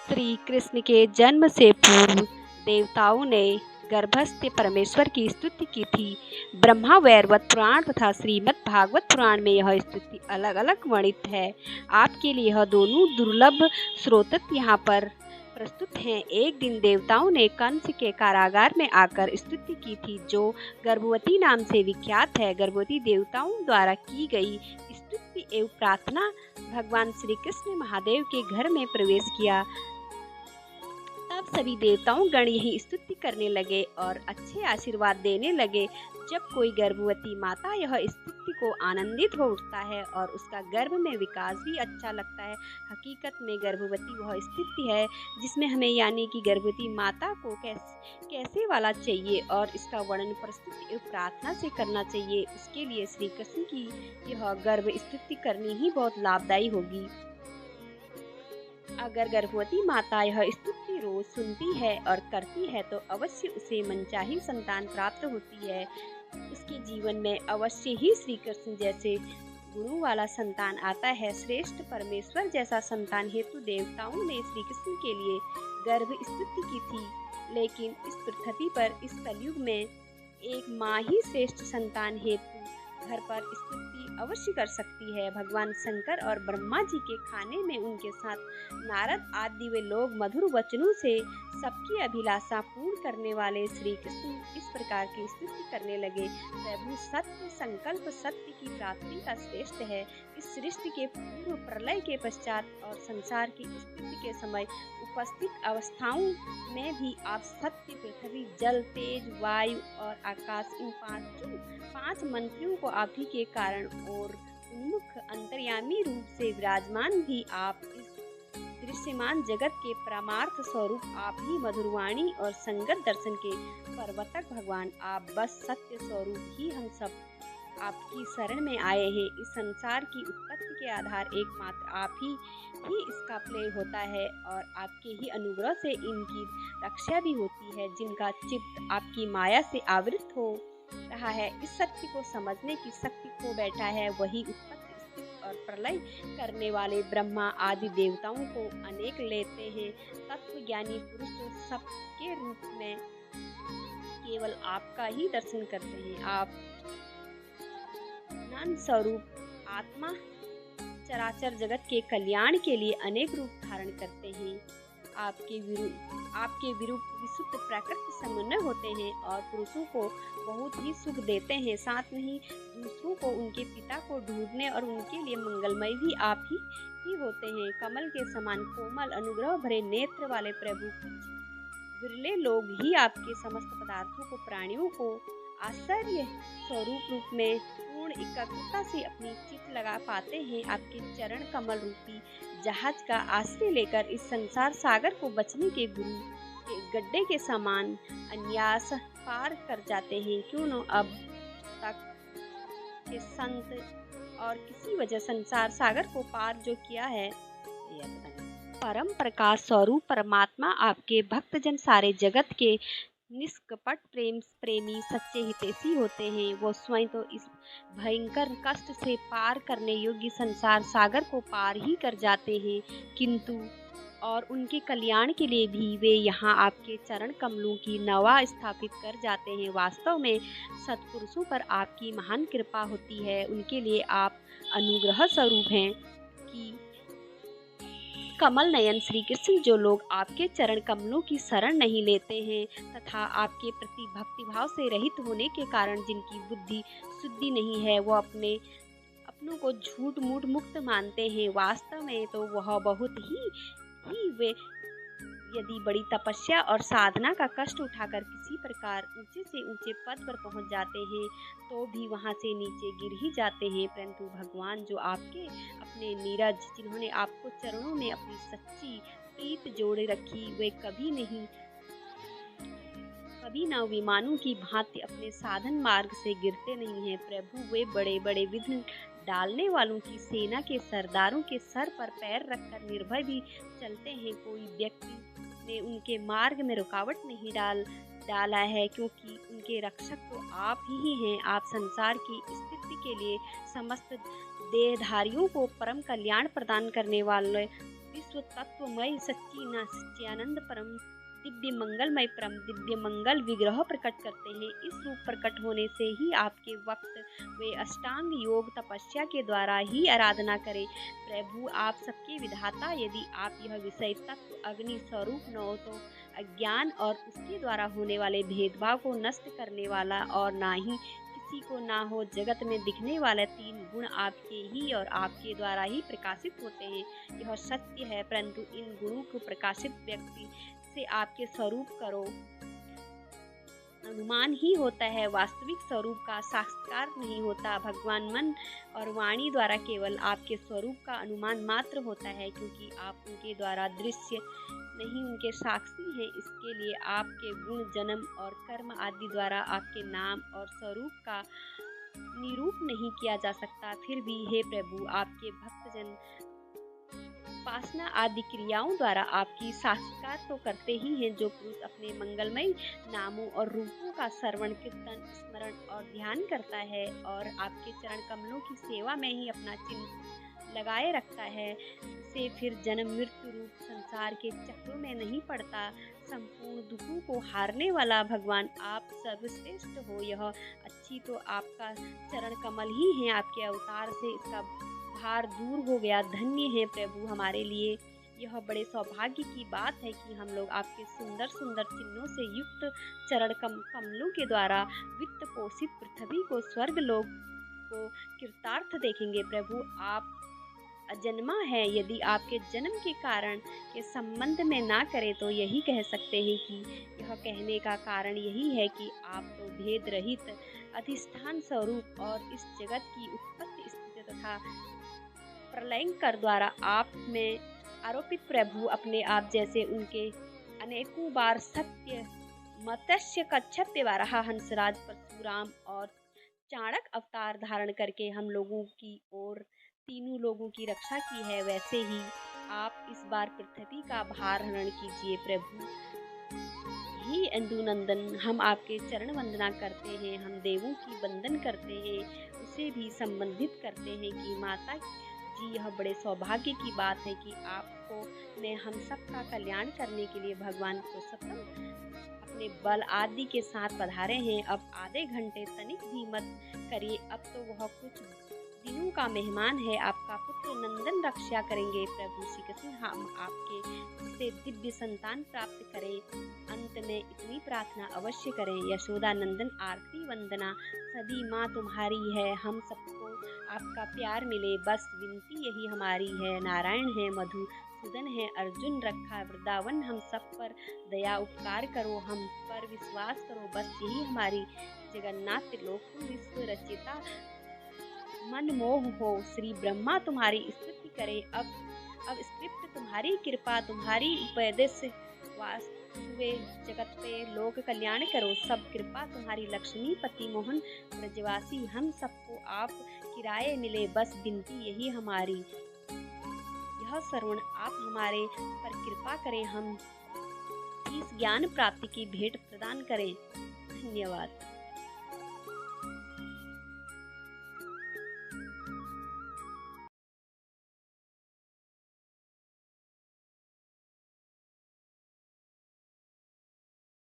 श्री कृष्ण के जन्म से पूर्व देवताओं ने गर्भस्थ परमेश्वर की स्तुति की थी। ब्रह्मा वैवर्त पुराण तथा श्रीमद् भागवत पुराण में यह स्तुति अलग अलग वर्णित है। आपके लिए यह दोनों दुर्लभ स्रोत यहाँ पर प्रस्तुत हैं। एक दिन देवताओं ने कंस के कारागार में आकर स्तुति की थी, जो गर्भवती नाम से विख्यात है। गर्भवती देवताओं द्वारा की गई स्तुति एवं प्रार्थना भगवान श्री कृष्ण महादेव के घर में प्रवेश किया। तब सभी देवताओं गण यही स्तुति करने लगे और अच्छे आशीर्वाद देने लगे। जब कोई गर्भवती माता यह स्तुति को आनंदित हो उठता है और उसका गर्भ में विकास भी अच्छा लगता है। हकीकत में गर्भवती वह स्थिति है जिसमें हमें यानी कि गर्भवती माता को कैसे वाला चाहिए और इसका वर्णन प्रस्तुति एवं प्रार्थना से करना चाहिए। उसके लिए श्री कृष्ण की यह गर्भ स्तुति करनी ही बहुत लाभदायी होगी। अगर गर्भवती माता यह स्तुति रोज सुनती है और करती है तो अवश्य उसे मनचाही संतान प्राप्त होती है। उसके जीवन में अवश्य ही श्री कृष्ण जैसे गुणों वाला संतान आता है। श्रेष्ठ परमेश्वर जैसा संतान हेतु देवताओं ने श्री कृष्ण के लिए गर्भ स्तुति की थी, लेकिन इस पृथ्वी पर इस कलयुग में एक माँ ही श्रेष्ठ संतान हेतु घर पर स्तुति अवश्य कर सकती है। भगवान शंकर और ब्रह्मा जी के खाने में उनके साथ नारद आदि वे लोग मधुर वचनों से सबकी अभिलाषा पूर्ण करने वाले श्री कृष्ण इस प्रकार की स्तुति करने लगे। प्रभु सत्य संकल्प सत्य की प्राप्ति का श्रेष्ठ है। इस सृष्टि के पूर्व प्रलय के पश्चात और संसार की स्थिति के समय उपस्थित अवस्थाओं में भी आप सत्य पृथ्वी जल तेज वायु और आकाश इन पांच मंत्रियों को आप ही के कारण और उन्मुख अंतर्यामी रूप से विराजमान भी आप इस दृश्यमान जगत के परमार्थ स्वरूप आप ही मधुरवाणी और संगत दर्शन के प्रवर्तक भगवान आप बस सत्य स्वरूप ही हम सब आपकी शरण में आए हैं। इस संसार की उत्पत्ति के आधार एकमात्र आप ही इसका प्ले होता है और आपके ही अनुग्रह से इनकी रक्षा भी होती है। जिनका चित्त आपकी माया से आवृत हो रहा है, इस सत्य को समझने की शक्ति खो बैठा है, वही उत्पत्ति स्थिति और प्रलय करने वाले ब्रह्मा आदि देवताओं को अनेक लेते हैं। तत्व ज्ञानी पुरुष जो सबके रूप में केवल आपका ही दर्शन करते हैं। आप ज्ञान स्वरूप आत्मा चराचर जगत के कल्याण के लिए अनेक रूप धारण करते हैं। आपके विरूप विशुद्ध प्रकृति समन्वय होते हैं और पुरुषों को बहुत ही सुख देते हैं। साथ में ही दूसरों को उनके पिता को ढूंढने और उनके लिए मंगलमय भी आप ही होते हैं। कमल के समान कोमल अनुग्रह भरे नेत्र वाले प्रभु कुछ विरले लोग ही आपके समस्त पदार्थों को प्राणियों को आश्चर्य स्वरूप रूप में पूर्ण एकाग्रता से अपनी चित लगा पाते हैं। आपके चरण कमल रूपी जहाज का आश्रय लेकर इस संसार सागर को बचने के गुरु के गड्ढे के समान अन्यास पार कर जाते हैं। क्यों न अब तक के संत और किसी वजह संसार सागर को पार जो किया है। परम प्रकाश स्वरूप परमात्मा आपके भक्तजन सारे जगत के निष्कपट प्रेमी सच्चे हितैषी होते हैं। वो स्वयं तो इस भयंकर कष्ट से पार करने योग्य संसार सागर को पार ही कर जाते हैं, किंतु और उनके कल्याण के लिए भी वे यहाँ आपके चरण कमलों की नवा स्थापित कर जाते हैं। वास्तव में सत्पुरुषों पर आपकी महान कृपा होती है। उनके लिए आप अनुग्रह स्वरूप हैं कि कमल नयन श्री कृष्ण जो लोग आपके चरण कमलों की शरण नहीं लेते हैं तथा आपके प्रति भक्तिभाव से रहित होने के कारण जिनकी बुद्धि शुद्धि नहीं है, वो अपनों को झूठ मूठ मुक्त मानते हैं। वास्तव में तो वह बहुत ही वे यदि बड़ी तपस्या और साधना का कष्ट उठाकर किसी प्रकार ऊंचे से ऊंचे पद पर पहुंच जाते हैं तो भी वहां से नीचे गिर ही जाते हैं। परंतु भगवान जो आपके अपने नीरज जिन्होंने आपको चरणों में अपनी सच्ची प्रीत जोड़े रखी, वे कभी न विमानों की भांति अपने साधन मार्ग से गिरते नहीं हैं। प्रभु वे बड़े बड़े विघ्न डालने वालों की सेना के सरदारों के सर पर पैर रखकर निर्भय भी चलते हैं। कोई व्यक्ति ने उनके मार्ग में रुकावट नहीं डाला है, क्योंकि उनके रक्षक तो आप ही हैं। आप संसार की स्थिति के लिए समस्त देहधारियों को परम कल्याण प्रदान करने वाले विश्व तत्वमय सच्ची न सच्चिदानंद परम दिव्य मंगलमय परम दिव्य मंगल विग्रह प्रकट करते हैं। इस रूप प्रकट होने से ही आपके वक्त वे अष्टांग योग तपस्या के द्वारा ही आराधना करें। प्रभु आप सबके विधाता, यदि आप यह विषय तत्व अग्नि स्वरूप न हो तो अज्ञान और उसके द्वारा होने वाले भेदभाव को नष्ट करने वाला और ना ही किसी को ना हो जगत में दिखने वाले तीन गुण आपके ही और आपके द्वारा ही प्रकाशित होते हैं। यह सत्य है, परंतु इन गुणों को प्रकाशित व्यक्ति से आपके स्वरूप करो अनुमान ही होता है, वास्तविक स्वरूप का साक्षात्कार नहीं होता। भगवान मन और वाणी द्वारा केवल आपके स्वरूप का अनुमान मात्र होता है, क्योंकि आप उनके द्वारा दृश्य नहीं, उनके साक्षी हैं। इसके लिए आपके गुण, जन्म और कर्म आदि द्वारा आपके नाम और स्वरूप का निरूप नहीं किया जा सकता। फिर भी हे प्रभु, आपके भक्तजन उपासना आदि क्रियाओं द्वारा आपकी साक्षात्कार तो करते ही हैं। जो पुरुष अपने मंगलमय नामों और रूपों का श्रवण, कीर्तन, स्मरण और ध्यान करता है और आपके चरण कमलों की सेवा में ही अपना चिन्ह लगाए रखता है, उसे फिर जन्म मृत्यु रूप संसार के चक्रों में नहीं पड़ता। संपूर्ण दुखों को हारने वाला भगवान आप सर्वश्रेष्ठ हो। यह अच्छी तो आपका चरण कमल ही है, आपके अवतार से इसका भार दूर हो गया। धन्य है प्रभु, हमारे लिए यह बड़े सौभाग्य की बात है कि हम लोग आपके सुंदर सुंदर चिन्हों से युक्त चरण कमलों के द्वारा वित्त पोषित पृथ्वी को स्वर्ग लोक को कृतार्थ देखेंगे। प्रभु आप अजन्मा है, यदि आपके जन्म के कारण के संबंध में ना करें तो यही कह सकते हैं कि यह कहने का कारण यही है कि आप तो भेद रहित अधिष्ठान स्वरूप और इस जगत की उत्पत्ति स्थिति तथा प्रलयंकर द्वारा आप में आरोपित प्रभु अपने आप जैसे उनके अनेकों बार सत्य मत्स्य कच्छप वराह हंसराज परशुराम और चाणक अवतार धारण करके हम लोगों की और तीनों लोगों की रक्षा की है, वैसे ही आप इस बार पृथ्वी का भार हरण कीजिए। प्रभु ही इंदुनंदन, हम आपके चरण वंदना करते हैं, हम देवों की वंदन करते हैं, उसे भी संबंधित करते हैं कि माता जी यह बड़े सौभाग्य की बात है कि आपको ने हम सबका कल्याण करने के लिए भगवान को सतत अपने बल आदि के साथ पधारे हैं। अब आधे घंटे तनिक भी मत करिए, अब तो वह कुछ दिनों का मेहमान है, आपका पुत्र नंदन रक्षा करेंगे। प्रभु श्री कृष्ण हम आपके से दिव्य संतान प्राप्त करें। अंत में इतनी प्रार्थना अवश्य करें, यशोदा नंदन आरती वंदना सदी माँ तुम्हारी है, हम सबको आपका प्यार मिले, बस विनती यही हमारी है। नारायण है, मधुसूदन है, अर्जुन रखा वृंदावन, हम सब पर दया उपकार करो, हम पर विश्वास करो, बस यही हमारी जगन्नाथ त्रिलोक विश्व रचिता मन मोह हो। श्री ब्रह्मा तुम्हारी स्तुति करे, अब स्क्रिप्ट तुम्हारी कृपा, तुम्हारी उपदेश वास्तुवे जगत पे लोक कल्याण करो। सब कृपा तुम्हारी लक्ष्मी पति मोहन ब्रजवासी, हम सबको आप किराए मिले, बस विनती यही हमारी। यह श्रवण आप हमारे पर कृपा करें, हम इस ज्ञान प्राप्ति की भेंट प्रदान करें। धन्यवाद।